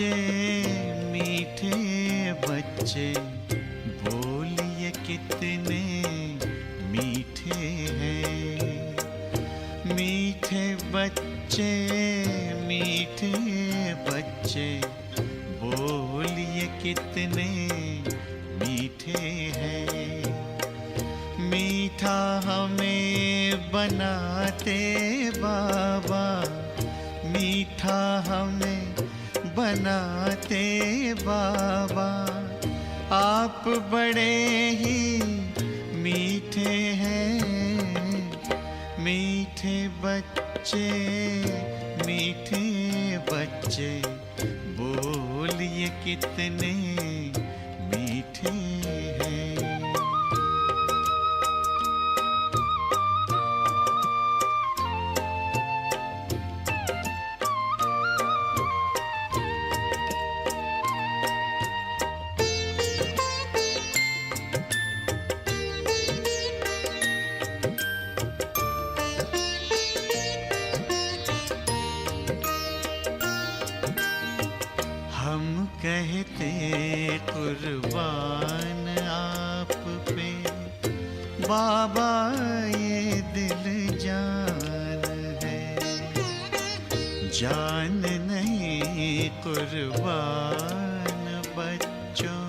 बच्चे, मीठे बच्चे, बोलिए कितने मीठे हैं। मीठे बच्चे, मीठे बच्चे, बोलिए कितने मीठे हैं। मीठा हमें बनाते बाबा, मीठा हमें बनाते बाबा, आप बड़े ही मीठे हैं। मीठे बच्चे, मीठे बच्चे, बोलिए कितने मीठे हैं। हम कहते कुर्बान आप पे बाबा, ये दिल जान है। जान नहीं कुर्बान बच्चों,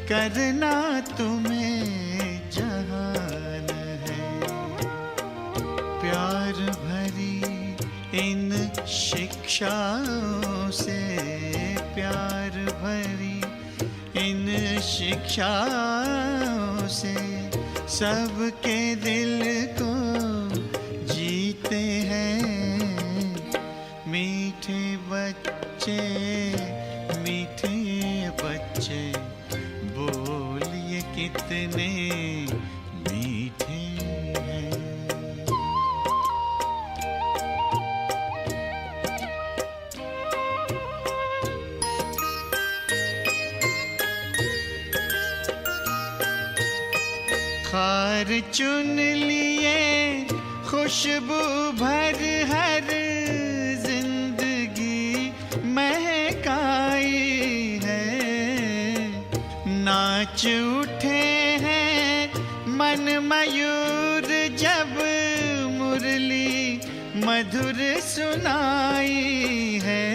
करना तुम्हें जहान है। प्यार भरी इन शिक्षाओं से, प्यार भरी इन शिक्षाओं से, सबके दिल को जीते हैं। मीठे बच्चे, मीठे बच्चे, बोलिए कितने मीठे हैं। खार चुन लिए खुशबू भर हर जिंदगी महकाई है। नाच उठे हैं मन मयूर जब मुरली मधुर सुनाई है।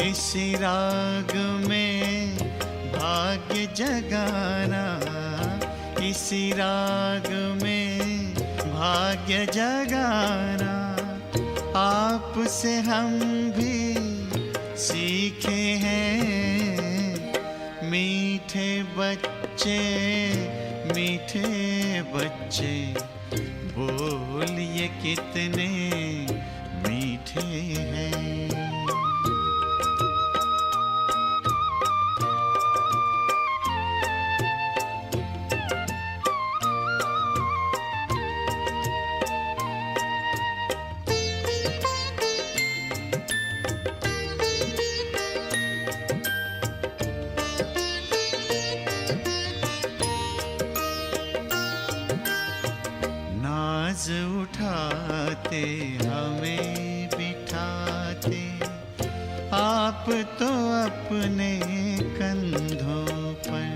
इसी राग में भाग्य जगाना, इसी राग में भाग्य जगाना, आपसे हम भी सीखे हैं। मीठे बच्चे, मीठे बच्चे, बोलिए कितने मीठे हैं। नाज उठाते हमें बिठाते आप तो अपने कंधों पर।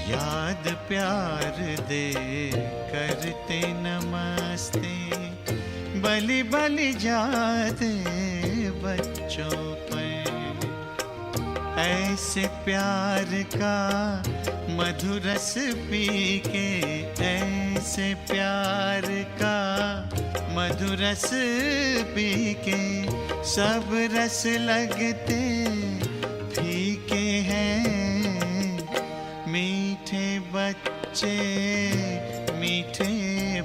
याद प्यार दे करते नमस्ते, बलि बलि जाते बच्चों पर। ऐसे प्यार का मधुरस पी के, ऐसे प्यार का मधुरस पी के, सब रस लगते फीके हैं। मीठे बच्चे, मीठे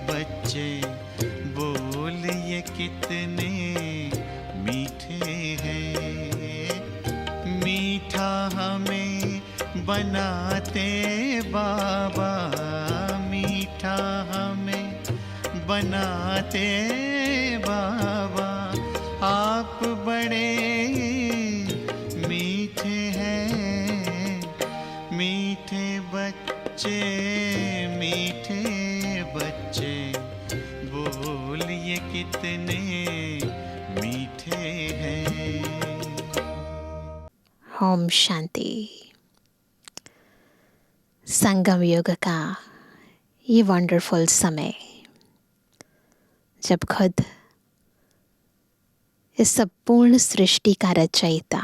बच्चे, बोलिए कितने मीठे हैं। मीठा हमें बनाते बाबा, मीठा हमें बनाते बाबा, आप बड़े मीठे हैं। मीठे बच्चे, मीठे बच्चे, बोलिए कितने मीठे हैं। ओम शांति। संगम युग का ये वंडरफुल समय, जब खुद इस संपूर्ण सृष्टि का रचयिता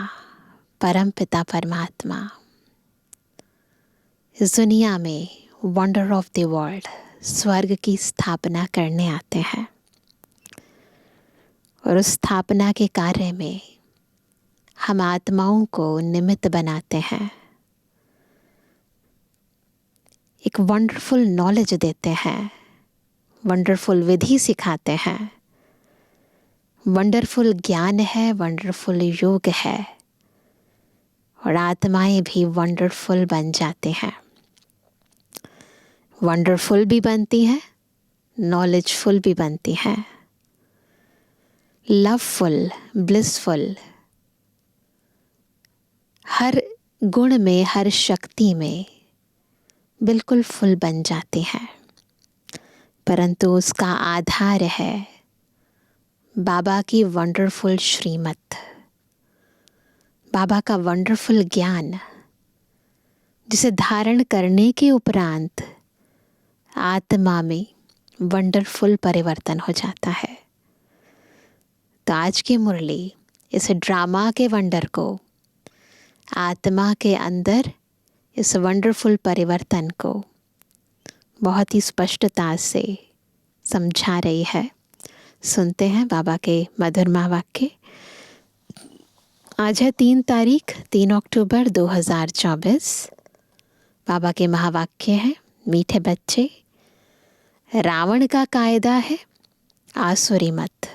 परम पिता परमात्मा इस दुनिया में वंडर ऑफ द वर्ल्ड स्वर्ग की स्थापना करने आते हैं, और उस स्थापना के कार्य में हम आत्माओं को निमित्त बनाते हैं, एक वंडरफुल नॉलेज देते हैं, वंडरफुल विधि सिखाते हैं, वंडरफुल ज्ञान है, वंडरफुल योग है, और आत्माएं भी वंडरफुल बन जाते हैं। वंडरफुल भी बनती हैं, नॉलेजफुल भी बनती हैं, लवफुल, ब्लिसफुल, हर गुण में, हर शक्ति में बिल्कुल फुल बन जाती हैं। परंतु उसका आधार है बाबा की वंडरफुल श्रीमत, बाबा का वंडरफुल ज्ञान, जिसे धारण करने के उपरांत आत्मा में वंडरफुल परिवर्तन हो जाता है। तो आज की मुरली इस ड्रामा के वंडर को, आत्मा के अंदर इस वंडरफुल परिवर्तन को बहुत ही स्पष्टता से समझा रही है। सुनते हैं बाबा के मधुर वाक्य। आज है 3 अक्टूबर 2024। बाबा के महावाक्य है, मीठे बच्चे, रावण का कायदा है आसुरी मत,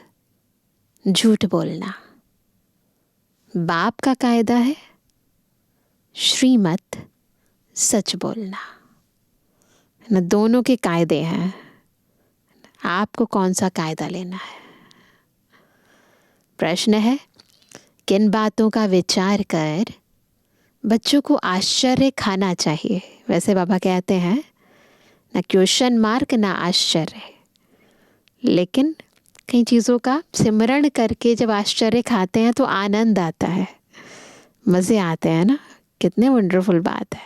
झूठ बोलना। बाप का कायदा है श्रीमत, सच बोलना। न दोनों के कायदे हैं, आपको कौन सा कायदा लेना है? प्रश्न है, किन बातों का विचार कर बच्चों को आश्चर्य खाना चाहिए? वैसे बाबा कहते हैं ना क्वेश्चन मार्क ना आश्चर्य, लेकिन कई चीज़ों का सिमरण करके जब आश्चर्य खाते हैं तो आनंद आता है, मज़े आते हैं ना। कितने वंडरफुल बात है।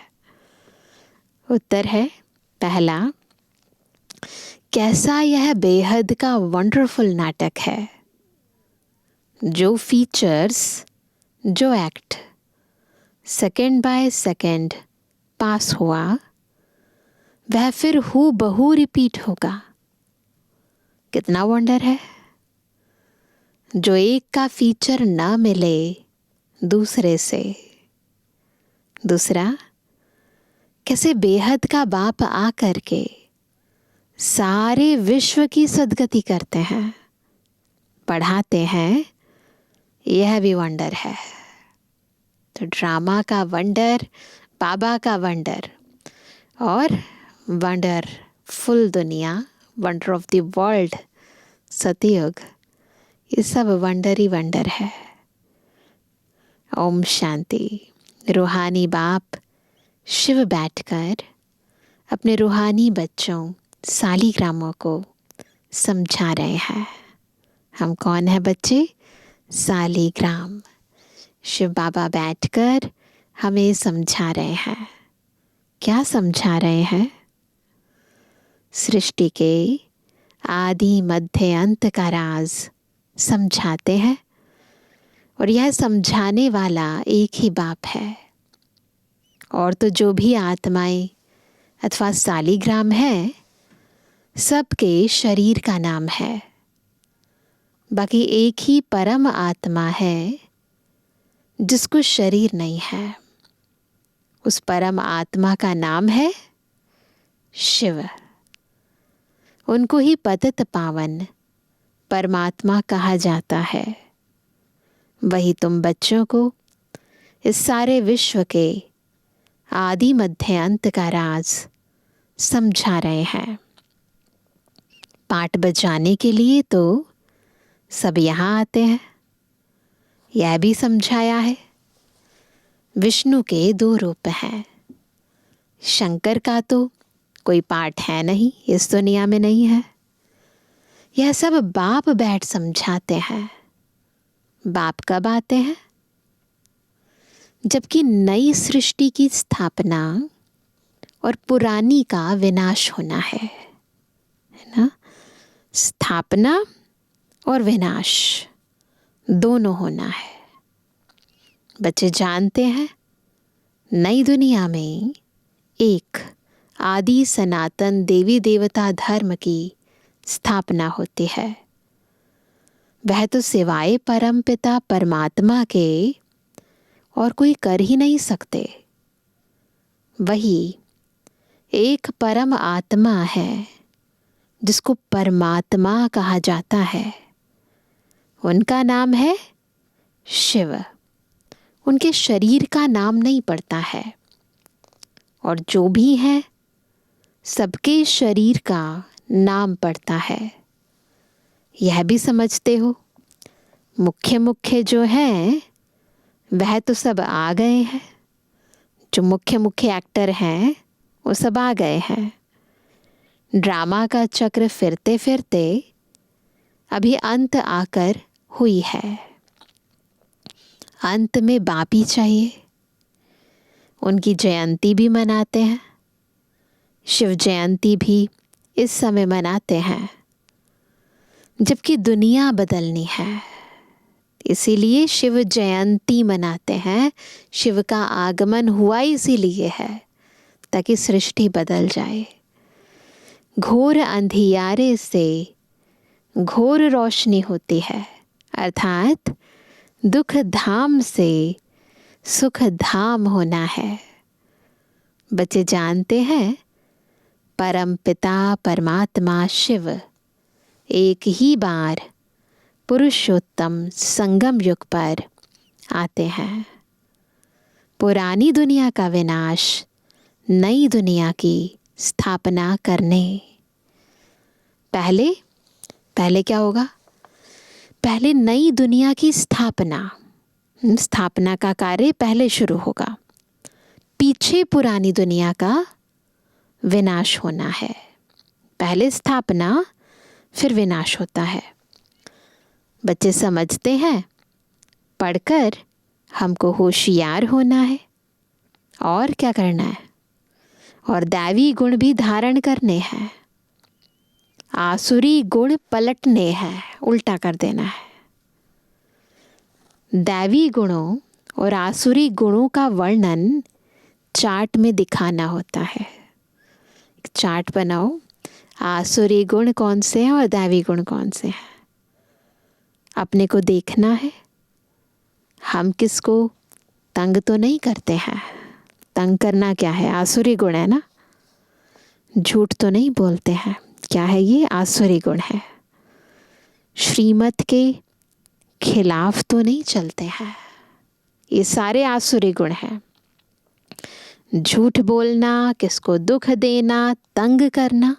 उत्तर है पहला, कैसा यह बेहद का वंडरफुल नाटक है, जो फीचर्स, जो एक्ट सेकंड बाय सेकंड पास हुआ, वह फिर हू बहू रिपीट होगा। कितना वंडर है। जो एक का फीचर ना मिले दूसरे से। दूसरा, कैसे बेहद का बाप आ करके सारे विश्व की सदगति करते हैं, पढ़ाते हैं, यह भी वंडर है। तो ड्रामा का वंडर, बाबा का वंडर, और वंडर फुल दुनिया, वंडर ऑफ द वर्ल्ड सतयुग, ये सब वंडर ही वंडर है। ओम शांति। रूहानी बाप शिव बैठकर अपने रूहानी बच्चों सालीग्रामों को समझा रहे हैं। हम कौन है बच्चे? सालीग्राम। शिव बाबा बैठकर हमें समझा रहे हैं। क्या समझा रहे हैं? सृष्टि के आदि मध्य अंत का राज समझाते हैं, और यह समझाने वाला एक ही बाप है। और तो जो भी आत्माएं अथवा सालीग्राम है, सबके शरीर का नाम है। बाकी एक ही परम आत्मा है जिसको शरीर नहीं है। उस परम आत्मा का नाम है शिव। उनको ही पतित पावन परमात्मा कहा जाता है। वही तुम बच्चों को इस सारे विश्व के आदि मध्य अंत का राज समझा रहे हैं। पाठ बजाने के लिए तो सब यहाँ आते हैं। यह भी समझाया है, विष्णु के 2 रूप हैं। शंकर का तो कोई पाठ है नहीं, इस दुनिया में नहीं है। यह सब बाप बैठ समझाते हैं। बाप कब आते हैं? जबकि नई सृष्टि की स्थापना और पुरानी का विनाश होना है ना। स्थापना और विनाश दोनों होना है। बच्चे जानते हैं नई दुनिया में एक आदि सनातन देवी देवता धर्म की स्थापना होती है। वह तो सिवाय परमपिता परमात्मा के और कोई कर ही नहीं सकते। वही एक परम आत्मा है जिसको परमात्मा कहा जाता है। उनका नाम है शिव। उनके शरीर का नाम नहीं पड़ता है, और जो भी है सबके शरीर का नाम पड़ता है। यह भी समझते हो मुख्य मुख्य जो है वह तो सब आ गए हैं। जो मुख्य मुख्य एक्टर हैं वो सब आ गए हैं। ड्रामा का चक्र फिरते फिरते अभी अंत आकर हुई है। अंत में बापी चाहिए। उनकी जयंती भी मनाते हैं। शिव जयंती भी इस समय मनाते हैं, जबकि दुनिया बदलनी है। इसीलिए शिव जयंती मनाते हैं। शिव का आगमन हुआ इसीलिए है ताकि सृष्टि बदल जाए। घोर अंधियारे से घोर रोशनी होती है, अर्थात दुख धाम से सुख धाम होना है। बच्चे जानते हैं परम पिता परमात्मा शिव एक ही बार पुरुषोत्तम संगम युग पर आते हैं। पुरानी दुनिया का विनाश, नई दुनिया की स्थापना करने। पहले क्या होगा? पहले नई दुनिया की स्थापना का कार्य पहले शुरू होगा। पीछे पुरानी दुनिया का विनाश होना है। पहले स्थापना फिर विनाश होता है। बच्चे समझते हैं पढ़कर हमको होशियार होना है और क्या करना है, और दैवी गुण भी धारण करने हैं। आसुरी गुण पलटने हैं, उल्टा कर देना है। दैवी गुणों और आसुरी गुणों का वर्णन चार्ट में दिखाना होता है। एक चार्ट बनाओ, आसुरी गुण कौन से हैं और दैवी गुण कौन से हैं। अपने को देखना है। हम किसको तंग तो नहीं करते हैं। तंग करना क्या है? आसुरी गुण है ना। झूठ तो नहीं बोलते हैं। क्या है ये? आसुरी गुण है। श्रीमत के खिलाफ तो नहीं चलते हैं। ये सारे आसुरी गुण हैं। झूठ बोलना, किसको दुख देना, तंग करना,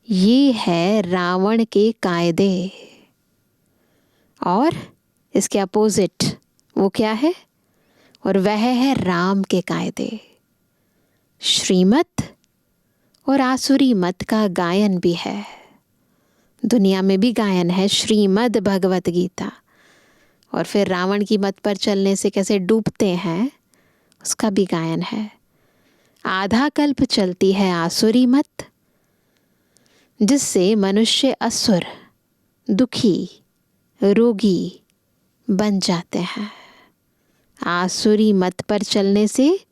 ये है रावण के कायदे। और इसके अपोजिट वो क्या है? और वह है राम के कायदे। श्रीमत और आसुरी मत का गायन भी है। दुनिया में भी गायन है, श्रीमद् भगवत गीता। और फिर रावण की मत पर चलने से कैसे डूबते हैं उसका भी गायन है। आधा कल्प चलती है आसुरी मत, जिससे मनुष्य असुर, दुखी, रोगी बन जाते हैं। आसुरी मत पर चलने से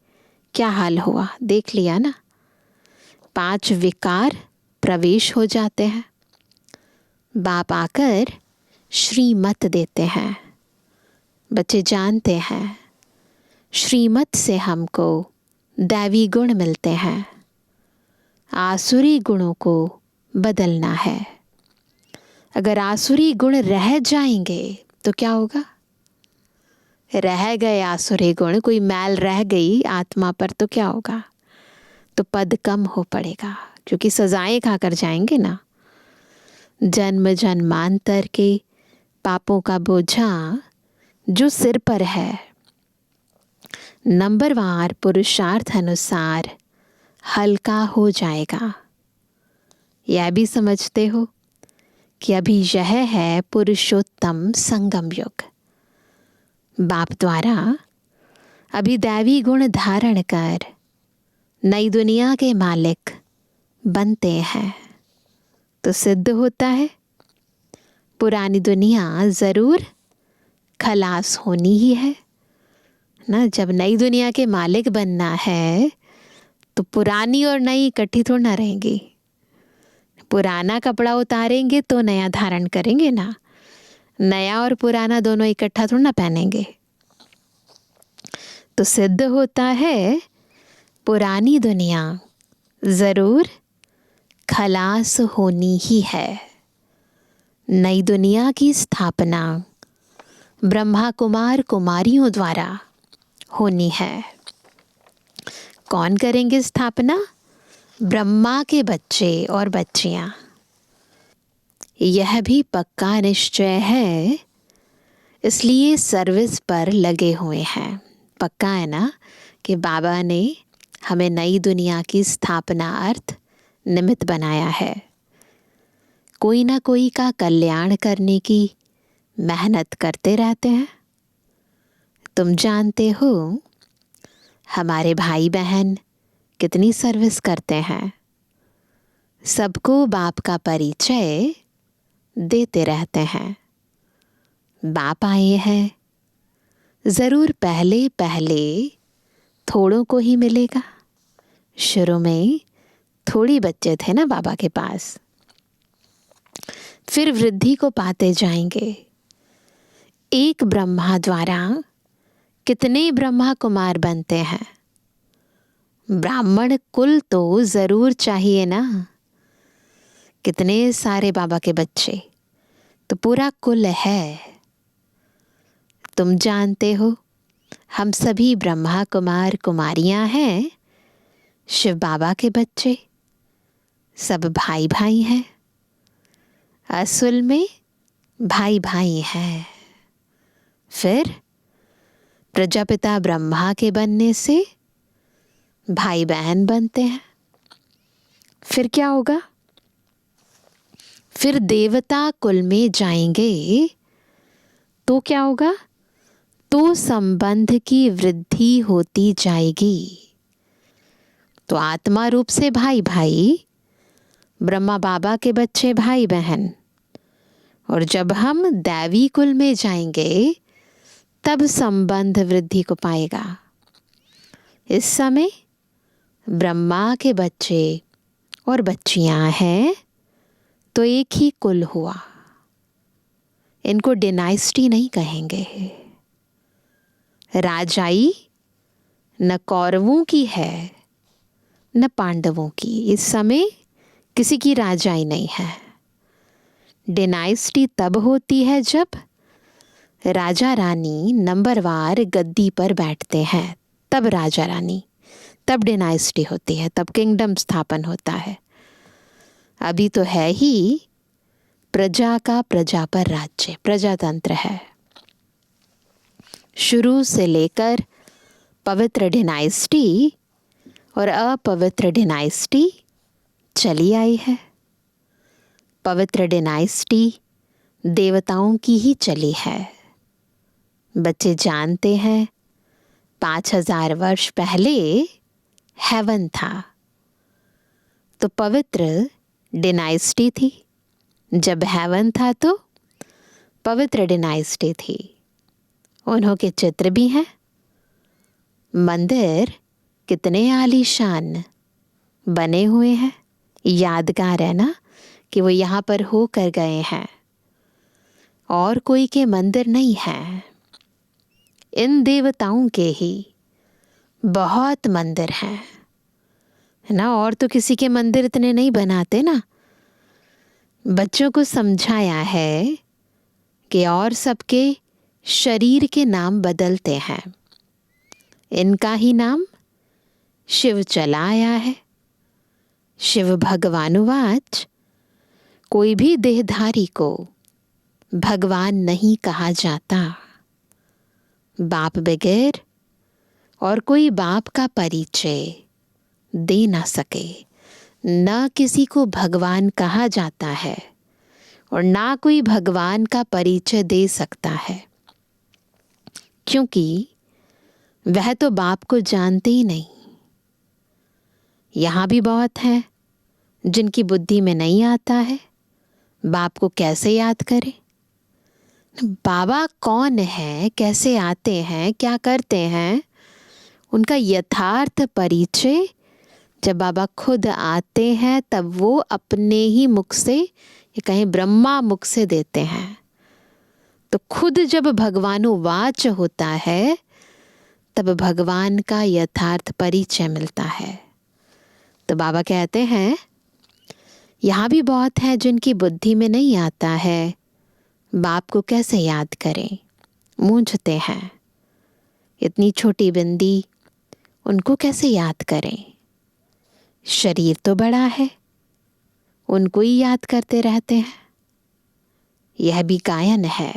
क्या हाल हुआ देख लिया ना। 5 विकार प्रवेश हो जाते हैं। बाप आकर श्रीमत देते हैं। बच्चे जानते हैं श्रीमत से हमको दैवी गुण मिलते हैं। आसुरी गुणों को बदलना है। अगर आसुरी गुण रह जाएंगे तो क्या होगा? रह गए आसुरी गुण, कोई मैल रह गई आत्मा पर तो क्या होगा? तो पद कम हो पड़ेगा, क्योंकि सजाएं खाकर जाएंगे ना। जन्म जन्मांतर के पापों का बोझा जो सिर पर है, नंबरवार पुरुषार्थ अनुसार हल्का हो जाएगा। यह भी समझते हो कि अभी यह है पुरुषोत्तम संगम युग। बाप द्वारा अभी दैवी गुण धारण कर नई दुनिया के मालिक बनते हैं तो सिद्ध होता है पुरानी दुनिया ज़रूर खलास होनी ही है ना। जब नई दुनिया के मालिक बनना है तो पुरानी और नई इकट्ठी थोड़ा ना रहेंगी। पुराना कपड़ा उतारेंगे तो नया धारण करेंगे ना, नया और पुराना दोनों इकट्ठा थोड़ा ना पहनेंगे। तो सिद्ध होता है पुरानी दुनिया ज़रूर खलास होनी ही है। नई दुनिया की स्थापना ब्रह्मा कुमार कुमारियों द्वारा होनी है। कौन करेंगे स्थापना? ब्रह्मा के बच्चे और बच्चियां। यह भी पक्का निश्चय है, इसलिए सर्विस पर लगे हुए हैं। पक्का है ना कि बाबा ने हमें नई दुनिया की स्थापना अर्थ निमित्त बनाया है। कोई ना कोई का कल्याण करने की मेहनत करते रहते हैं। तुम जानते हो हमारे भाई बहन कितनी सर्विस करते हैं। सबको बाप का परिचय देते रहते हैं। बाप आए हैं, ज़रूर पहले पहले थोड़ों को ही मिलेगा। शुरू में थोड़ी बच्चे थे ना बाबा के पास, फिर वृद्धि को पाते जाएंगे। एक ब्रह्मा द्वारा कितने ब्रह्मा कुमार बनते हैं। ब्राह्मण कुल तो ज़रूर चाहिए ना। कितने सारे बाबा के बच्चे, तो पूरा कुल है। तुम जानते हो हम सभी ब्रह्मा कुमार कुमारियां हैं। शिव बाबा के बच्चे सब भाई भाई हैं। असल में भाई भाई हैं। फिर प्रजापिता ब्रह्मा के बनने से भाई बहन बनते हैं। फिर क्या होगा? फिर देवता कुल में जाएंगे तो क्या होगा? तो संबंध की वृद्धि होती जाएगी। तो आत्मा रूप से भाई भाई, ब्रह्मा बाबा के बच्चे भाई बहन, और जब हम दैवी कुल में जाएंगे तब संबंध वृद्धि को पाएगा। इस समय ब्रह्मा के बच्चे और बच्चियां हैं तो एक ही कुल हुआ। इनको डिनाइस्टी नहीं कहेंगे। राजाई न कौरवों की है न पांडवों की। इस समय किसी की राजाई नहीं है। डिनाइस्टी तब होती है जब राजा रानी नंबरवार गद्दी पर बैठते हैं, तब राजा रानी, तब डिनाइस्टी होती है, तब किंगडम स्थापन होता है। अभी तो है ही प्रजा का प्रजा पर राज्य, प्रजातंत्र है। शुरू से लेकर पवित्र डिनाइस्टी और अपवित्र डिनाइस्टी चली आई है। पवित्र डिनाइस्टी देवताओं की ही चली है। बच्चे जानते हैं 5000 वर्ष पहले हेवन था, तो पवित्र डिनाइस्टी थी। जब हेवन था तो पवित्र डिनाइस्टी थी। उन्हों के चित्र भी हैं। मंदिर कितने आलीशान बने हुए हैं। यादगार है ना कि वो यहाँ पर होकर गए हैं। और कोई के मंदिर नहीं है। इन देवताओं के ही बहुत मंदिर हैं, है ना। और तो किसी के मंदिर इतने नहीं बनाते ना। बच्चों को समझाया है कि और सबके शरीर के नाम बदलते हैं, इनका ही नाम शिव चला आया है। शिव भगवानुवाच, कोई भी देहधारी को भगवान नहीं कहा जाता। बाप बगैर और कोई बाप का परिचय दे ना सके। न किसी को भगवान कहा जाता है और ना कोई भगवान का परिचय दे सकता है, क्योंकि वह तो बाप को जानते ही नहीं। यहाँ भी बहुत हैं जिनकी बुद्धि में नहीं आता है बाप को कैसे याद करें। बाबा कौन है, कैसे आते हैं, क्या करते हैं, उनका यथार्थ परिचय जब बाबा खुद आते हैं तब वो अपने ही मुख से, ये कहें ब्रह्मा मुख से देते हैं। तो खुद जब भगवानुवाच होता है तब भगवान का यथार्थ परिचय मिलता है। तो बाबा कहते हैं यहाँ भी बहुत है जिनकी बुद्धि में नहीं आता है बाप को कैसे याद करें, मूंझते हैं। इतनी छोटी बिंदी, उनको कैसे याद करें। शरीर तो बड़ा है, उनको ही याद करते रहते हैं। यह भी गायन है,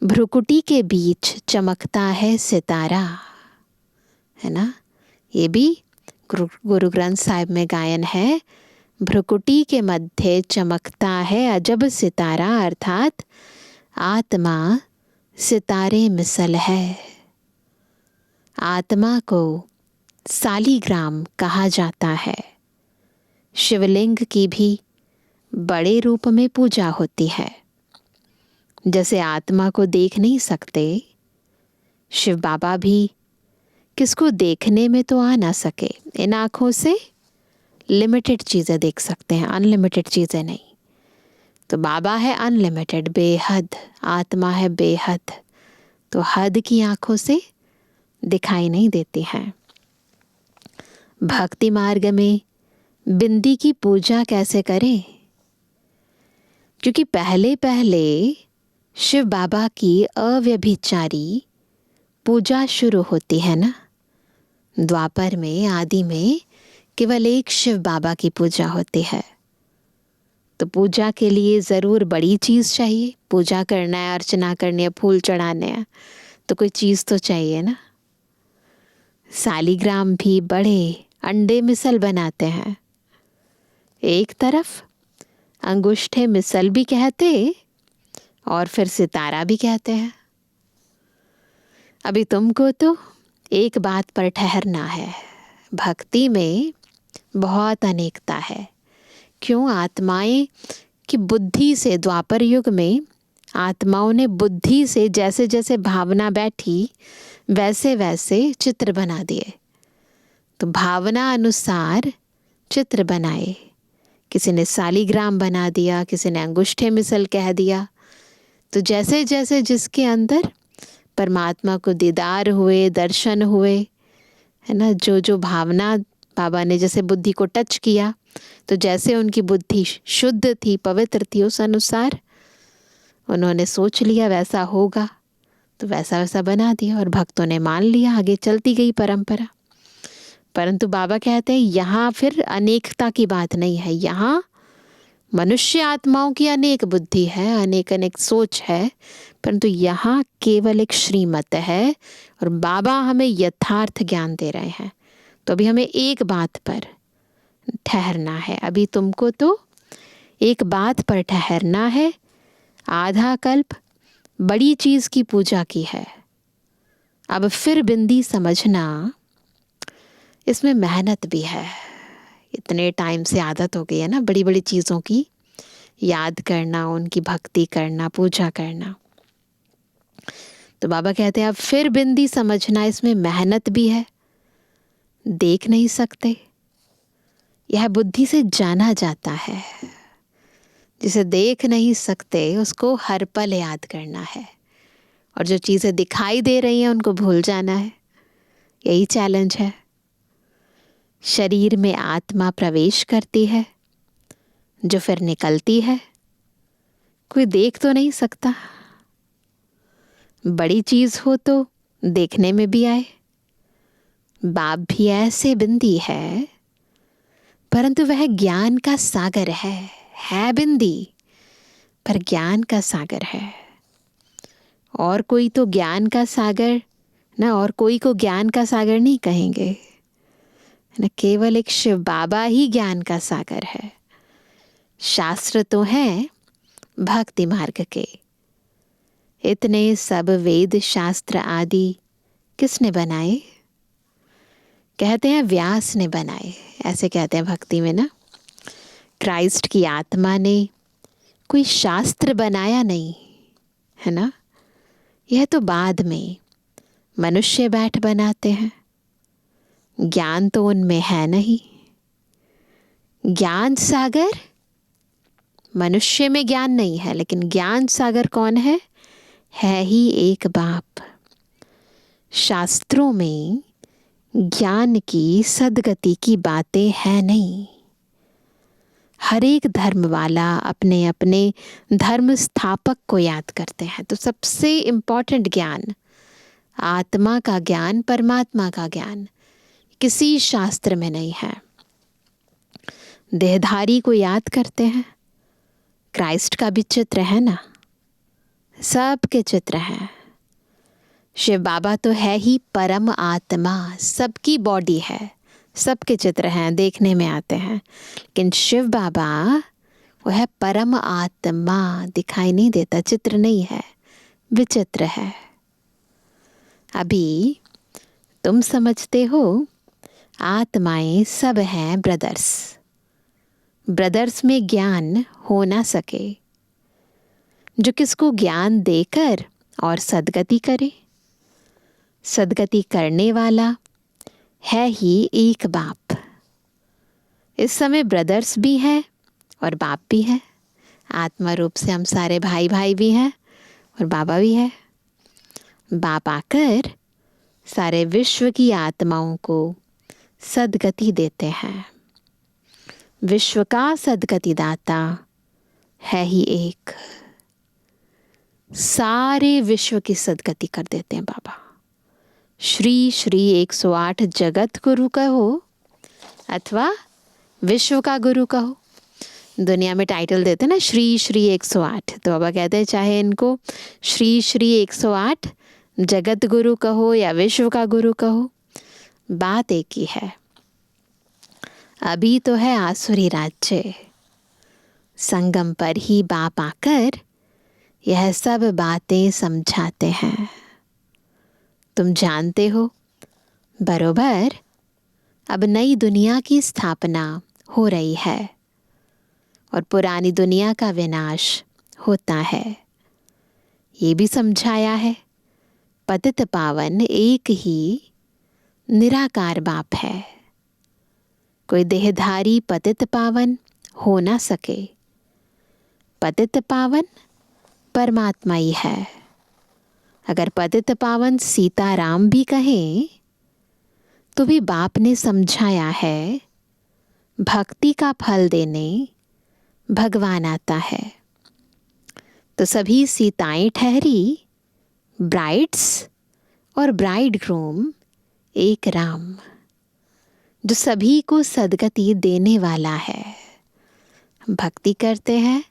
भ्रुकुटी के बीच चमकता है सितारा, है ना। ये भी गुरु ग्रंथ साहिब में गायन है। भ्रुकुटी के मध्य चमकता है अजब सितारा, अर्थात आत्मा सितारे मिसल है। आत्मा को सालीग्राम कहा जाता है। शिवलिंग की भी बड़े रूप में पूजा होती है। जैसे आत्मा को देख नहीं सकते, शिव बाबा भी किसको देखने में तो आ ना सके। इन आँखों से लिमिटेड चीज़ें देख सकते हैं, अनलिमिटेड चीज़ें नहीं। तो बाबा है अनलिमिटेड, बेहद, आत्मा है बेहद, तो हद की आँखों से दिखाई नहीं देती हैं। भक्ति मार्ग में बिंदी की पूजा कैसे करें? क्योंकि पहले पहले शिव बाबा की अव्यभिचारी पूजा शुरू होती है ना। द्वापर में, आदि में केवल एक शिव बाबा की पूजा होती है। तो पूजा के लिए ज़रूर बड़ी चीज़ चाहिए। पूजा करना है, अर्चना करनी है, फूल चढ़ाने हैं, तो कोई चीज़ तो चाहिए ना। सालीग्राम भी बड़े अंडे मिसल बनाते हैं। एक तरफ अंगूठे मिसल भी कहते और फिर सितारा भी कहते हैं। अभी तुमको तो एक बात पर ठहरना है। भक्ति में बहुत अनेकता है। क्यों? आत्माएं की बुद्धि से, द्वापर युग में आत्माओं ने बुद्धि से जैसे जैसे भावना बैठी वैसे वैसे चित्र बना दिए। तो भावना अनुसार चित्र बनाए। किसी ने सालीग्राम बना दिया, किसी ने अंगूठे मिसल कह दिया। तो जैसे जैसे जिसके अंदर परमात्मा को दीदार हुए, दर्शन हुए, है ना, जो जो भावना बाबा ने जैसे बुद्धि को टच किया, तो जैसे उनकी बुद्धि शुद्ध थी, पवित्र थी, उस अनुसार उन्होंने सोच लिया वैसा होगा, तो वैसा वैसा बना दिया और भक्तों ने मान लिया। आगे चलती गई परंपरा। परंतु बाबा कहते हैं यहाँ फिर अनेकता की बात नहीं है। यहाँ मनुष्य आत्माओं की अनेक बुद्धि है, अनेक अनेक सोच है, परंतु यहाँ केवल एक श्रीमत है और बाबा हमें यथार्थ ज्ञान दे रहे हैं। तो अभी हमें एक बात पर ठहरना है। अभी तुमको तो एक बात पर ठहरना है। आधा कल्प बड़ी चीज़ की पूजा की है। अब फिर बिंदी समझना, इसमें मेहनत भी है। इतने टाइम से आदत हो गई है ना बड़ी बड़ी चीज़ों की याद करना, उनकी भक्ति करना, पूजा करना। तो बाबा कहते हैं अब फिर बिंदी समझना, इसमें मेहनत भी है। देख नहीं सकते, यह बुद्धि से जाना जाता है। जिसे देख नहीं सकते उसको हर पल याद करना है, और जो चीज़ें दिखाई दे रही हैं उनको भूल जाना है। यही चैलेंज है। शरीर में आत्मा प्रवेश करती है, जो फिर निकलती है। कोई देख तो नहीं सकता। बड़ी चीज़ हो तो देखने में भी आए। बाप भी ऐसे बिंदी है, परंतु वह ज्ञान का सागर है बिंदी, पर ज्ञान का सागर है। और कोई तो ज्ञान का सागर ना, और कोई को ज्ञान का सागर नहीं कहेंगे ना। केवल एक शिव बाबा ही ज्ञान का सागर है। शास्त्र तो हैं भक्ति मार्ग के, इतने सब वेद शास्त्र आदि किसने बनाए? कहते हैं व्यास ने बनाए, ऐसे कहते हैं भक्ति में ना। क्राइस्ट की आत्मा ने कोई शास्त्र बनाया नहीं, है ना। यह तो बाद में मनुष्य बैठ बनाते हैं। ज्ञान तो उनमें है नहीं। ज्ञान सागर मनुष्य में ज्ञान नहीं है, लेकिन ज्ञान सागर कौन है ही एक बाप। शास्त्रों में ज्ञान की सदगति की बातें हैं नहीं। हर एक धर्म वाला अपने अपने धर्म स्थापक को याद करते हैं। तो सबसे इम्पोर्टेंट ज्ञान, आत्मा का ज्ञान, परमात्मा का ज्ञान किसी शास्त्र में नहीं है। देहधारी को याद करते हैं। क्राइस्ट का भी चित्र है ना, सबके चित्र हैं। शिव बाबा तो है ही परम आत्मा, सबकी बॉडी है, सबके चित्र हैं, देखने में आते हैं। लेकिन शिव बाबा वो है परम आत्मा, दिखाई नहीं देता, चित्र नहीं है, विचित्र है। अभी तुम समझते हो आत्माएं सब हैं ब्रदर्स। ब्रदर्स में ज्ञान हो ना सके, जो किसको ज्ञान देकर और सदगति करे। सदगति करने वाला है ही एक बाप। इस समय ब्रदर्स भी है और बाप भी है। आत्मा रूप से हम सारे भाई भाई भी हैं और बाबा भी है। बाप आकर सारे विश्व की आत्माओं को सदगति देते हैं। विश्व का सदगति दाता है ही एक। सारे विश्व की सदगति कर देते हैं बाबा। श्री श्री 108 जगत गुरु कहो अथवा विश्व का गुरु कहो। दुनिया में टाइटल देते हैं ना श्री श्री 108, तो बाबा कहते हैं चाहे इनको श्री श्री 108 जगत गुरु कहो या विश्व का गुरु कहो, बात एक ही है। अभी तो है आसुरी राज्य। संगम पर ही बाप आकर यह सब बातें समझाते हैं। तुम जानते हो बरोबर अब नई दुनिया की स्थापना हो रही है और पुरानी दुनिया का विनाश होता है। ये भी समझाया है पतित पावन एक ही निराकार बाप है। कोई देहधारी पतित पावन हो ना सके। पतित पावन परमात्मा ही है। अगर पतित पावन सीताराम भी कहें तो भी बाप ने समझाया है भक्ति का फल देने भगवान आता है। तो सभी सीताएं ठहरी ब्राइड्स और ब्राइड ग्रूम एक राम, जो सभी को सदगति देने वाला है। भक्ति करते हैं,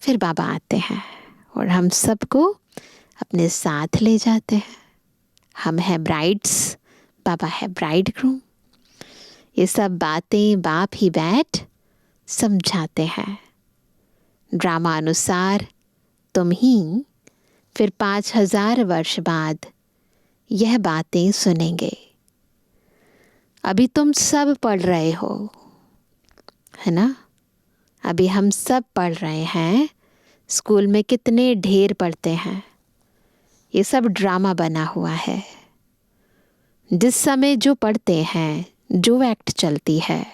फिर बाबा आते हैं और हम सबको अपने साथ ले जाते हैं। हम हैं ब्राइड्स, बाबा है ब्राइड ग्रूम। ये सब बातें बाप ही बैठ समझाते हैं। ड्रामा अनुसार तुम ही फिर 5000 वर्ष बाद यह बातें सुनेंगे। अभी तुम सब पढ़ रहे हो, है ना। अभी हम सब पढ़ रहे हैं। स्कूल में कितने ढेर पढ़ते हैं। ये सब ड्रामा बना हुआ है। जिस समय जो पढ़ते हैं, जो एक्ट चलती है,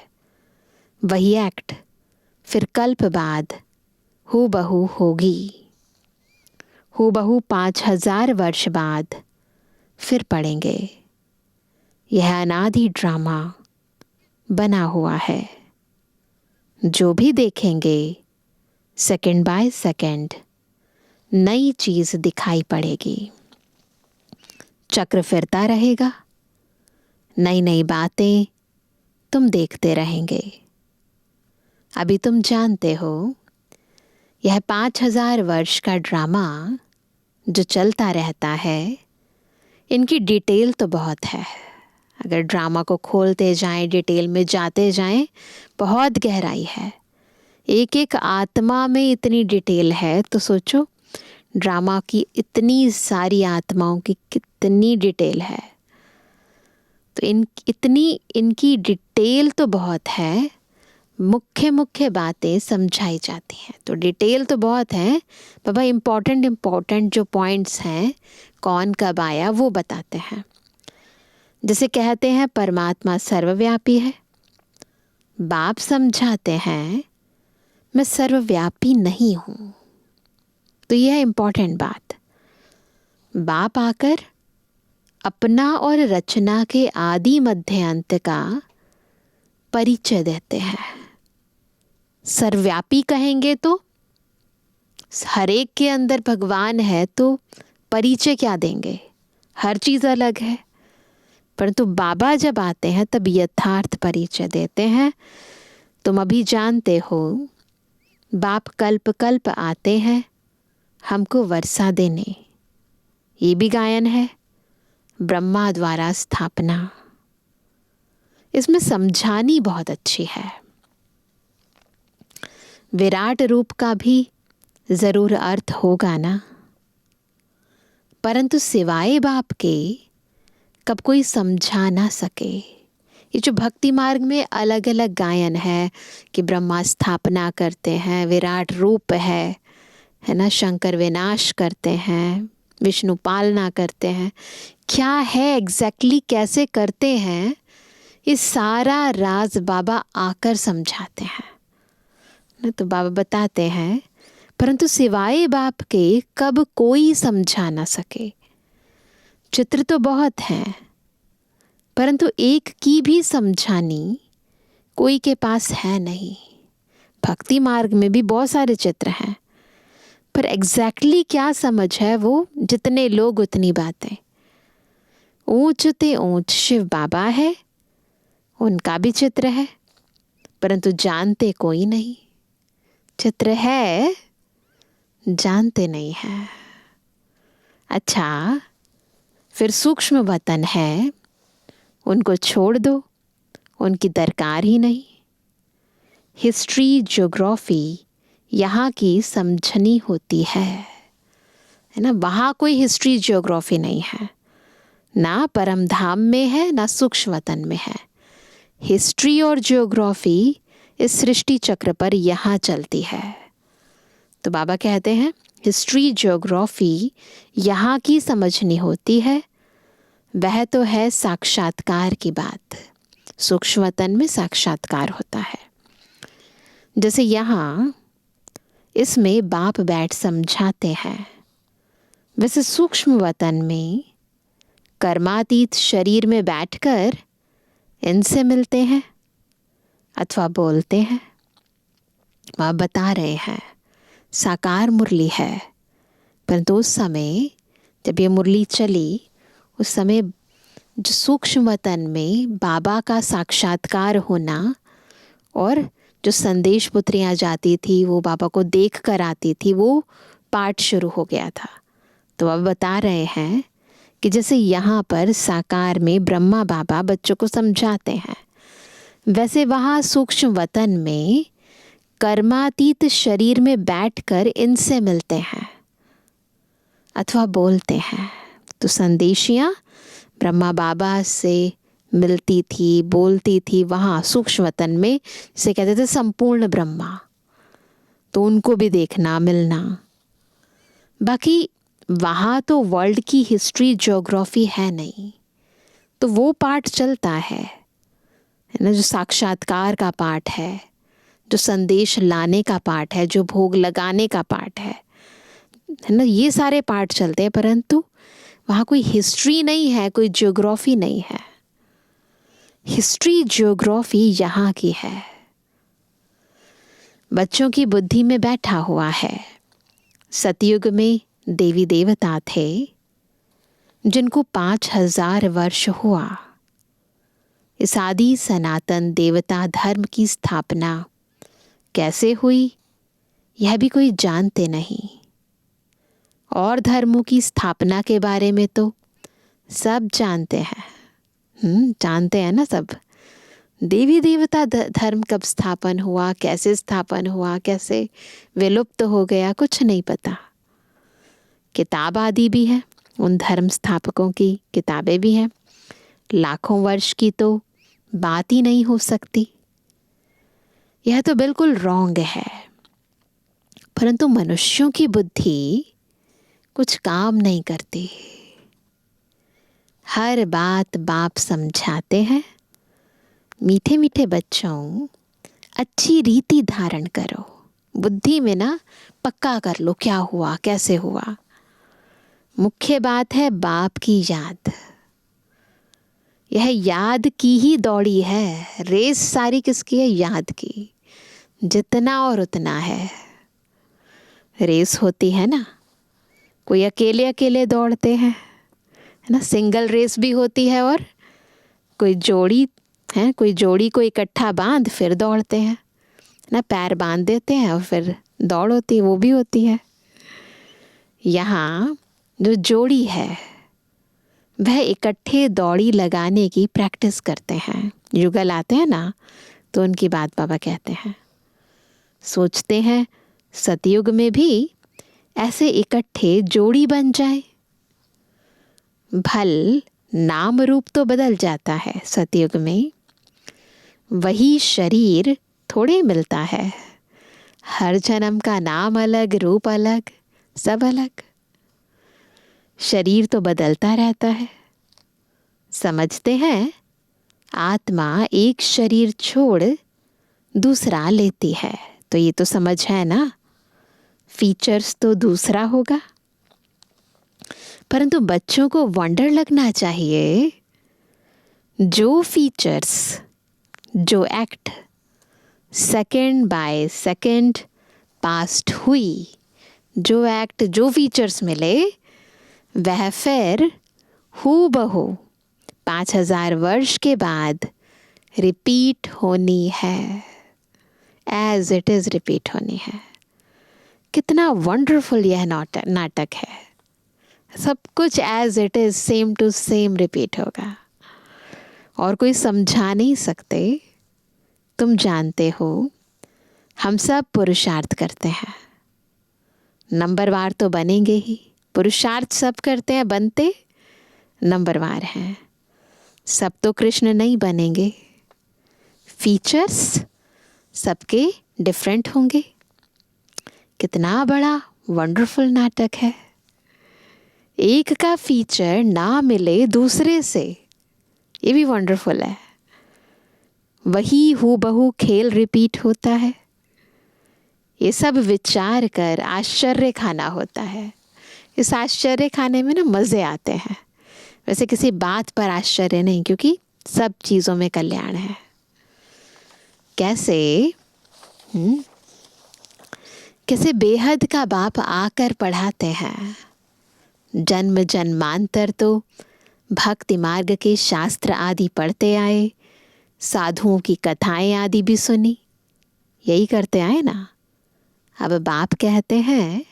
वही एक्ट फिर कल्प बाद हूबहू होगी। हूबहू 5000 वर्ष बाद फिर पढ़ेंगे। यह अनादि ड्रामा बना हुआ है। जो भी देखेंगे सेकंड बाय सेकंड नई चीज दिखाई पड़ेगी। चक्र फिरता रहेगा, नई नई बातें तुम देखते रहेंगे। अभी तुम जानते हो यह 5000 वर्ष का ड्रामा जो चलता रहता है, इनकी डिटेल तो बहुत है। अगर ड्रामा को खोलते जाएं, डिटेल में जाते जाएं, बहुत गहराई है। एक एक आत्मा में इतनी डिटेल है, तो सोचो ड्रामा की इतनी सारी आत्माओं की कितनी डिटेल है। तो इनकी डिटेल तो बहुत है, मुख्य मुख्य बातें समझाई जाती हैं। तो डिटेल तो बहुत है बाबा, इम्पोर्टेंट जो पॉइंट्स हैं, कौन कब आया वो बताते हैं। जैसे कहते हैं परमात्मा सर्वव्यापी है, बाप समझाते हैं मैं सर्वव्यापी नहीं हूँ। तो यह है इम्पोर्टेंट बात। बाप आकर अपना और रचना के आदि मध्य अंत का परिचय देते हैं। सर्वव्यापी कहेंगे तो हर एक के अंदर भगवान है, तो परिचय क्या देंगे, हर चीज़ अलग है। परंतु बाबा जब आते हैं तब यथार्थ परिचय देते हैं। तुम अभी जानते हो बाप कल्प कल्प आते हैं हमको वर्षा देने, ये भी गायन है, ब्रह्मा द्वारा स्थापना। इसमें समझानी बहुत अच्छी है। विराट रूप का भी ज़रूर अर्थ होगा ना, परंतु सिवाय बाप के कब कोई समझा ना सके। ये जो भक्ति मार्ग में अलग अलग गायन है कि ब्रह्मा स्थापना करते हैं, विराट रूप है ना, शंकर विनाश करते हैं, विष्णु पालना करते हैं, क्या है एग्जैक्टली कैसे करते हैं, ये सारा राज बाबा आकर समझाते हैं ना। तो बाबा बताते हैं परंतु सिवाय बाप के कब कोई समझा ना सके। चित्र तो बहुत हैं, परंतु एक की भी समझानी कोई के पास है नहीं। भक्ति मार्ग में भी बहुत सारे चित्र हैं, पर एग्जैक्टली क्या समझ है वो जितने लोग उतनी बातें। ऊंच ते ऊंच शिव बाबा है, उनका भी चित्र है, परंतु जानते कोई नहीं। चित्र है, जानते नहीं है। अच्छा, फिर सूक्ष्म वतन है, उनको छोड़ दो, उनकी दरकार ही नहीं। हिस्ट्री ज्योग्राफी यहाँ की समझनी होती है ना। वहाँ कोई हिस्ट्री ज्योग्राफी नहीं है, ना परम धाम में है ना सूक्ष्म वतन में है। हिस्ट्री और ज्योग्राफी इस सृष्टि चक्र पर यहाँ चलती है। तो बाबा कहते हैं हिस्ट्री ज्योग्राफी यहाँ की समझनी होती है, वह तो है साक्षात्कार की बात। सूक्ष्म वतन में साक्षात्कार होता है। जैसे यहाँ इसमें बाप बैठ समझाते हैं, वैसे सूक्ष्म वतन में कर्मातीत शरीर में बैठकर इनसे मिलते हैं अथवा बोलते हैं। वह बता रहे हैं साकार मुरली है, परंतु उस समय जब ये मुरली चली, उस समय जो सूक्ष्म वतन में बाबा का साक्षात्कार होना और जो संदेश पुत्रियाँ जाती थी वो बाबा को देख कर आती थी, वो पाठ शुरू हो गया था। तो अब बता रहे हैं कि जैसे यहाँ पर साकार में ब्रह्मा बाबा बच्चों को समझाते हैं, वैसे वहाँ सूक्ष्म वतन में कर्मातीत शरीर में बैठकर इनसे मिलते हैं अथवा बोलते हैं। तो संदेशियाँ ब्रह्मा बाबा से मिलती थी, बोलती थी वहाँ सूक्ष्म वतन में, जिसे कहते थे संपूर्ण ब्रह्मा। तो उनको भी देखना, मिलना। बाकी वहाँ तो वर्ल्ड की हिस्ट्री ज्योग्राफी है नहीं, तो वो पार्ट चलता है ना, जो साक्षात्कार का पार्ट है, जो संदेश लाने का पार्ट है, जो भोग लगाने का पार्ट है ना, ये सारे पार्ट चलते हैं। परंतु वहाँ कोई हिस्ट्री नहीं है, कोई ज्योग्राफी नहीं है। हिस्ट्री ज्योग्राफी यहाँ की है, बच्चों की बुद्धि में बैठा हुआ है। सतयुग में देवी देवता थे जिनको 5000 वर्ष हुआ। इस आदि सनातन देवता धर्म की स्थापना कैसे हुई, यह भी कोई जानते नहीं। और धर्मों की स्थापना के बारे में तो सब जानते हैं, जानते हैं ना सब। देवी देवता धर्म कब स्थापन हुआ, कैसे स्थापन हुआ, कैसे विलुप्त हो गया, कुछ नहीं पता। किताब आदि भी है, उन धर्म स्थापकों की किताबें भी हैं, लाखों वर्ष की तो बात ही नहीं हो सकती। यह तो बिल्कुल रॉन्ग है। परंतु मनुष्यों की बुद्धि कुछ काम नहीं करती। हर बात बाप समझाते हैं, मीठे मीठे बच्चों अच्छी रीति धारण करो। बुद्धि में ना पक्का कर लो क्या हुआ कैसे हुआ। मुख्य बात है बाप की याद। यह याद की ही दौड़ी है। रेस सारी किसकी है? याद की। जितना और उतना है। रेस होती है ना, कोई अकेले अकेले दौड़ते हैं, है ना, सिंगल रेस भी होती है, और कोई जोड़ी है, कोई जोड़ी को इकट्ठा बांध फिर दौड़ते हैं ना, पैर बांध देते हैं और फिर दौड़ होती है, वो भी होती है। यहाँ जो जोड़ी है वह इकट्ठे दौड़ी लगाने की प्रैक्टिस करते हैं। युगल आते हैं ना तो उनकी बात बाबा कहते हैं। सोचते हैं सतयुग में भी ऐसे इकट्ठे जोड़ी बन जाए। भल नाम रूप तो बदल जाता है सतयुग में, वही शरीर थोड़े मिलता है। हर जन्म का नाम अलग, रूप अलग, सब अलग। शरीर तो बदलता रहता है। समझते हैं आत्मा एक शरीर छोड़ दूसरा लेती है, तो ये तो समझ है ना, फीचर्स तो दूसरा होगा। परंतु बच्चों को वंडर लगना चाहिए, जो फीचर्स, जो act second by second past हुई, जो एक्ट, जो फीचर्स मिले, वह फिर हूबहू 5000 वर्ष के बाद रिपीट होनी है। एज इट इज रिपीट होनी है। कितना वंडरफुल यह नाटक है। सब कुछ as it is same to same repeat होगा, और कोई समझा नहीं सकते। तुम जानते हो हम सब पुरुषार्थ करते हैं, नंबरवार तो बनेंगे ही। पुरुषार्थ सब करते हैं, बनते नंबरवार हैं। सब तो कृष्ण नहीं बनेंगे। फीचर्स सबके डिफरेंट होंगे। कितना बड़ा वंडरफुल नाटक है। एक का फीचर ना मिले दूसरे से, ये भी वंडरफुल है। वही हूबहू खेल रिपीट होता है। ये सब विचार कर आश्चर्य खाना होता है। इस आश्चर्य खाने में ना मज़े आते हैं। वैसे किसी बात पर आश्चर्य नहीं, क्योंकि सब चीज़ों में कल्याण है। कैसे कैसे बेहद का बाप आकर पढ़ाते हैं। जन्म जन्मांतर तो भक्ति मार्ग के शास्त्र आदि पढ़ते आए, साधुओं की कथाएं आदि भी सुनी, यही करते आए ना। अब बाप कहते हैं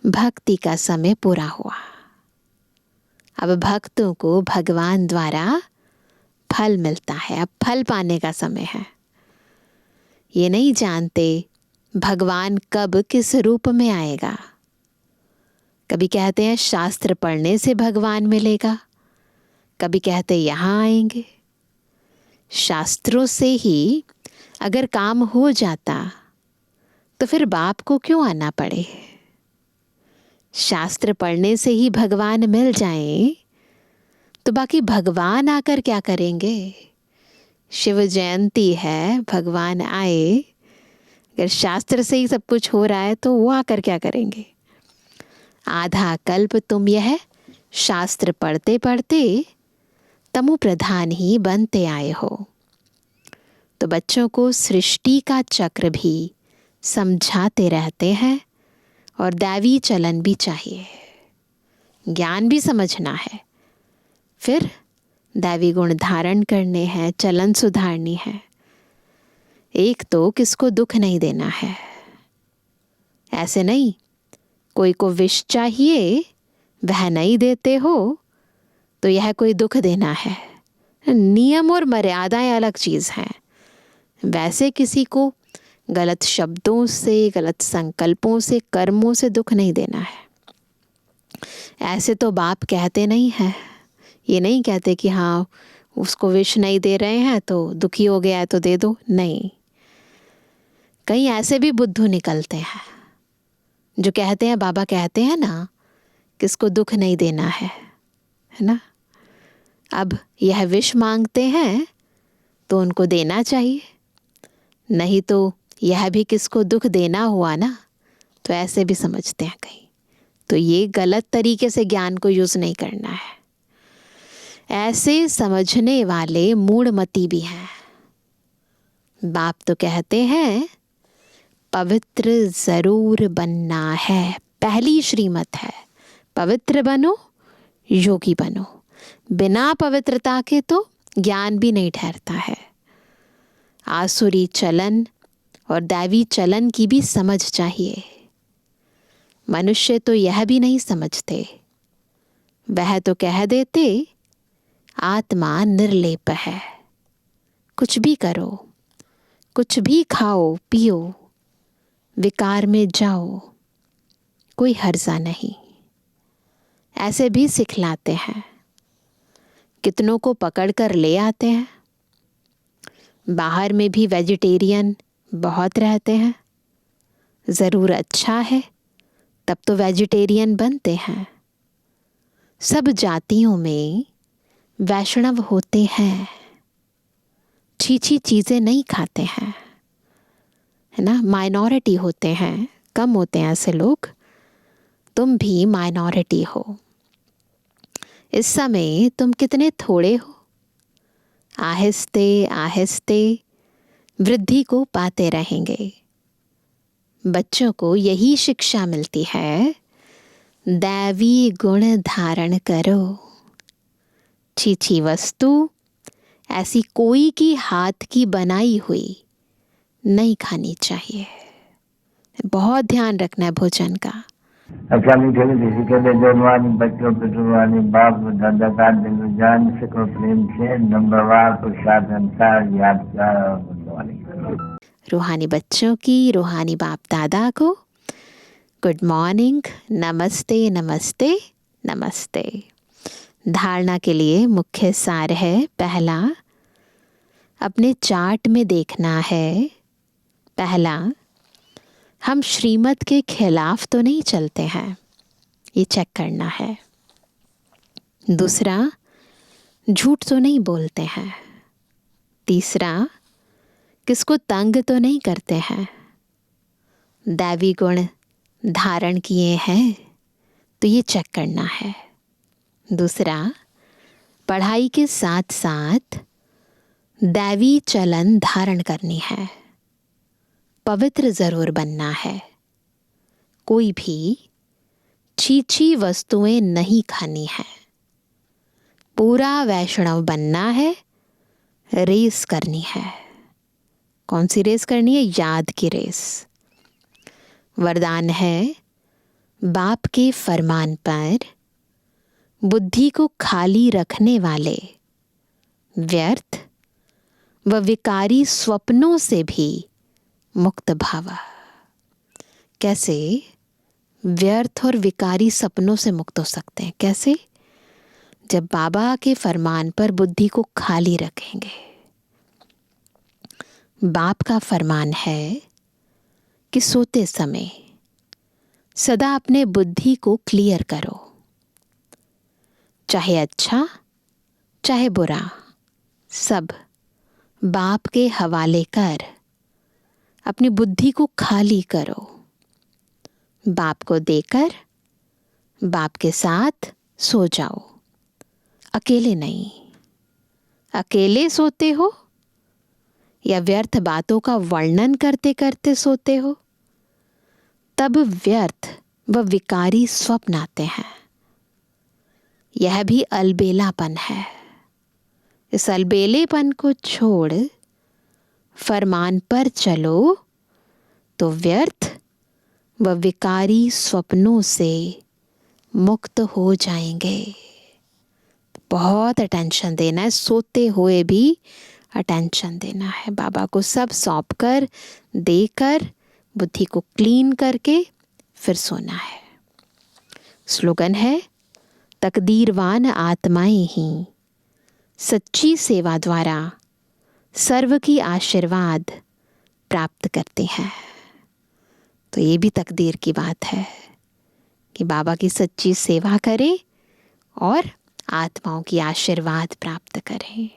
भक्ति का समय पूरा हुआ। अब भक्तों को भगवान द्वारा फल मिलता है। अब फल पाने का समय है। ये नहीं जानते भगवान कब किस रूप में आएगा। कभी कहते हैं शास्त्र पढ़ने से भगवान मिलेगा, कभी कहते यहाँ आएंगे। शास्त्रों से ही अगर काम हो जाता तो फिर बाप को क्यों आना पड़े। शास्त्र पढ़ने से ही भगवान मिल जाएं तो बाकी भगवान आकर क्या करेंगे। शिव जयंती है, भगवान आए, अगर शास्त्र से ही सब कुछ हो रहा है तो वो आकर क्या करेंगे। आधा कल्प तुम यह शास्त्र पढ़ते पढ़ते तमो प्रधान ही बनते आए हो। तो बच्चों को सृष्टि का चक्र भी समझाते रहते हैं, और दैवी चलन भी चाहिए। ज्ञान भी समझना है, फिर दैवी गुण धारण करने हैं, चलन सुधारनी है। एक तो किसको दुख नहीं देना है। ऐसे नहीं कोई को विष चाहिए, वह नहीं देते हो तो यह कोई दुख देना है। नियम और मर्यादाएं अलग चीज़ हैं। वैसे किसी को गलत शब्दों से, गलत संकल्पों से, कर्मों से दुख नहीं देना है। ऐसे तो बाप कहते नहीं हैं ये नहीं कहते कि हाँ उसको विश नहीं दे रहे हैं तो दुखी हो गया है तो दे दो, नहीं। कहीं ऐसे भी बुद्धू निकलते हैं जो कहते हैं, बाबा कहते हैं ना, किसको दुख नहीं देना है ना। अब यह विश मांगते हैं तो उनको देना चाहिए, नहीं तो यह भी किसको दुख देना हुआ ना, तो ऐसे भी समझते हैं कहीं। तो ये गलत तरीके से ज्ञान को यूज़ नहीं करना है। ऐसे समझने वाले मूढ़मती भी हैं। बाप तो कहते हैं पवित्र ज़रूर बनना है, पहली श्रीमत है, पवित्र बनो, योगी बनो। बिना पवित्रता के तो ज्ञान भी नहीं ठहरता है। आसुरी चलन और दैवी चलन की भी समझ चाहिए। मनुष्य तो यह भी नहीं समझते, वह तो कह देते आत्मा निर्लेप है, कुछ भी करो, कुछ भी खाओ पियो, विकार में जाओ, कोई हर्जा नहीं। ऐसे भी सिखलाते हैं, कितनों को पकड़ कर ले आते हैं। बाहर में भी वेजिटेरियन बहुत रहते हैं, ज़रूर अच्छा है तब तो वेजिटेरियन बनते हैं। सब जातियों में वैष्णव होते हैं, छीछी चीज़ें नहीं खाते हैं, है ना। माइनॉरिटी होते हैं, कम होते हैं ऐसे लोग। तुम भी माइनॉरिटी हो। इस समय तुम कितने थोड़े हो, आहिस्ते आहिस्ते वृद्धि को पाते रहेंगे। बच्चों को यही शिक्षा मिलती है, दैवी गुण धारण करो। छीछी वस्तु ऐसी कोई की हाथ की बनाई हुई नहीं खानी चाहिए। बहुत ध्यान रखना है भोजन का। अच्छा मीठे किसी के लिए जवानी बच्चों पे जुबानी बाप दादा का दिल जान सको प्रेम से नंबरवार प्रसाद अनुसार यादगार और रूहानी बच्चों की, रूहानी बाप दादा को गुड मॉर्निंग, नमस्ते नमस्ते नमस्ते। धारणा के लिए मुख्य सार है, पहला अपने चार्ट में देखना है। पहला, हम श्रीमत के खिलाफ तो नहीं चलते हैं, ये चेक करना है। दूसरा, झूठ तो नहीं बोलते हैं। तीसरा, किसको तंग तो नहीं करते हैं। दैवी गुण धारण किए हैं तो ये चेक करना है। दूसरा, पढ़ाई के साथ साथ दैवी चलन धारण करनी है, पवित्र ज़रूर बनना है। कोई भी छीछी वस्तुएं नहीं खानी है। पूरा वैष्णव बनना है, रेस करनी है। कौन सी रेस करनी है? याद की रेस। वरदान है, बाप के फरमान पर बुद्धि को खाली रखने वाले व्यर्थ व विकारी स्वप्नों से भी मुक्त भावा। कैसे व्यर्थ और विकारी सपनों से मुक्त हो सकते हैं? कैसे? जब बाबा के फरमान पर बुद्धि को खाली रखेंगे। बाप का फरमान है कि सोते समय सदा अपने बुद्धि को क्लियर करो, चाहे अच्छा चाहे बुरा, सब बाप के हवाले कर अपनी बुद्धि को खाली करो। बाप को देकर बाप के साथ सो जाओ। अकेले नहीं। अकेले सोते हो या व्यर्थ बातों का वर्णन करते करते सोते हो, तब व्यर्थ व विकारी स्वप्न आते हैं। यह भी अलबेलापन है। इस अलबेलेपन को छोड़ फरमान पर चलो तो व्यर्थ व विकारी स्वप्नों से मुक्त हो जाएंगे। बहुत अटेंशन देना है, सोते हुए भी अटेंशन देना है। बाबा को सब सौंप कर देकर बुद्धि को क्लीन करके फिर सोना है। स्लोगन है, तकदीरवान आत्माएं ही सच्ची सेवा द्वारा सर्व की आशीर्वाद प्राप्त करते हैं। तो ये भी तकदीर की बात है कि बाबा की सच्ची सेवा करें और आत्माओं की आशीर्वाद प्राप्त करें।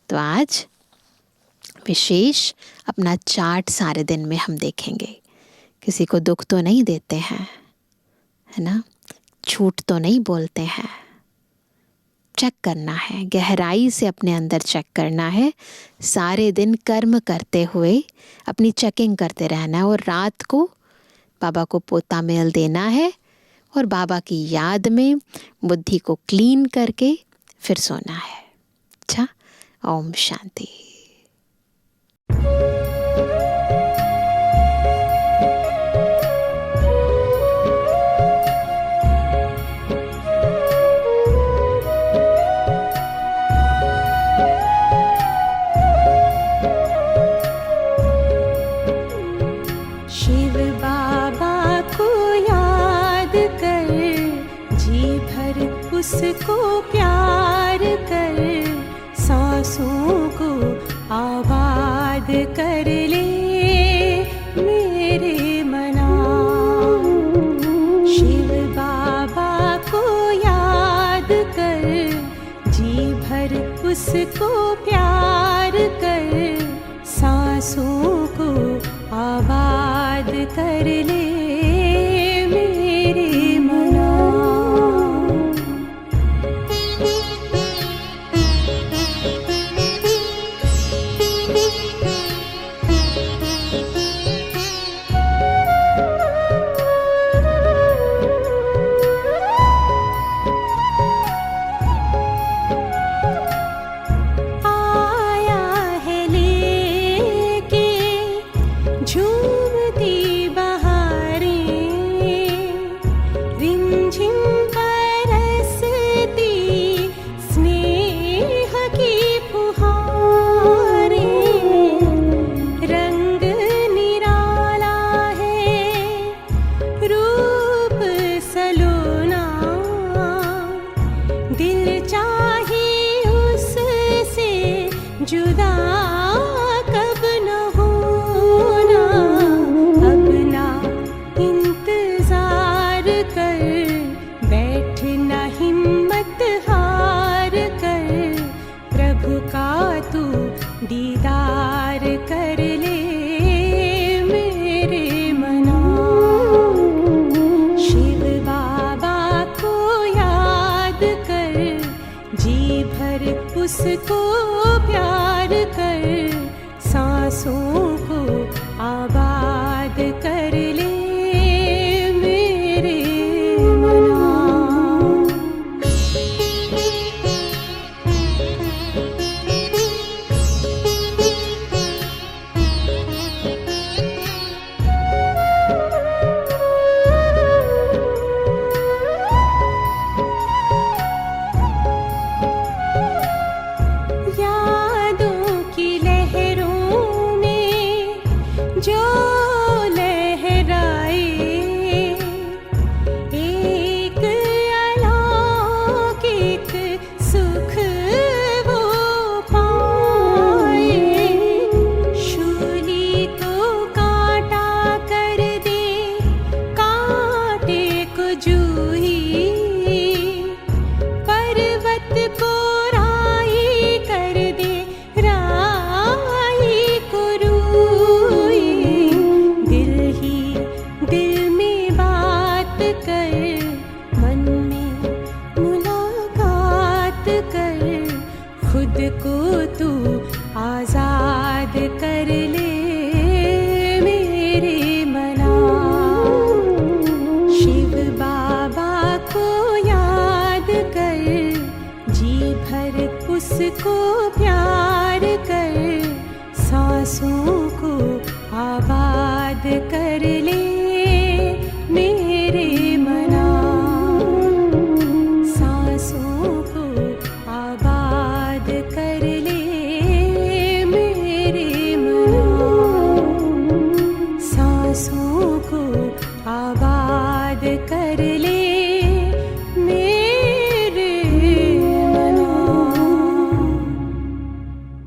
तो आज विशेष अपना चार्ट सारे दिन में हम देखेंगे। किसी को दुख तो नहीं देते हैं, है ना, झूठ तो नहीं बोलते हैं। चेक करना है, गहराई से अपने अंदर चेक करना है। सारे दिन कर्म करते हुए अपनी चेकिंग करते रहना है और रात को बाबा को पोता मेल देना है और बाबा की याद में बुद्धि को क्लीन करके फिर सोना है। अच्छा, ओम शांति। शिव बाबा को याद कर, जी भर उसको प्यार कर, सांसों को आबाद कर ले मेरे मना। शिव बाबा को याद कर, जी भर उसको प्यार कर, सांसों को आबाद कर ले मेरे मना। आया है लेके झूमती बहारें, रिमझिम बरसती स्नेह की फुहारें। रंग निराला है रूप सलोना, दिल चाहे उससे जुदा कब न होना। अपना इंतजार कर, बैठना हिम्मत हार कर, प्रभु का तू दीदार कर ले मेरे मना। शिव बाबा को याद कर, जी भर उसको प्यार कर, सांसों को आबाद कर ले मेरे मना। यादों की लहरों में जो लहराए, एक अलौकिक सुख वो पाए। शूली को कांटा कर दे, कांटे को जूही, पर्वत को राई कर दे, राई को रूई। दिल ही दिल में बात कर, मन में मुलाकात कर, खुद को तू आजाद कर ले मेरे मना। शिव बाबा को याद कर, जी भर उसको प्यार कर, सांसों को आबाद कर ले मेरे मना। सांसों को आबाद कर ले मेरे मना। सांसों को आबाद कर ले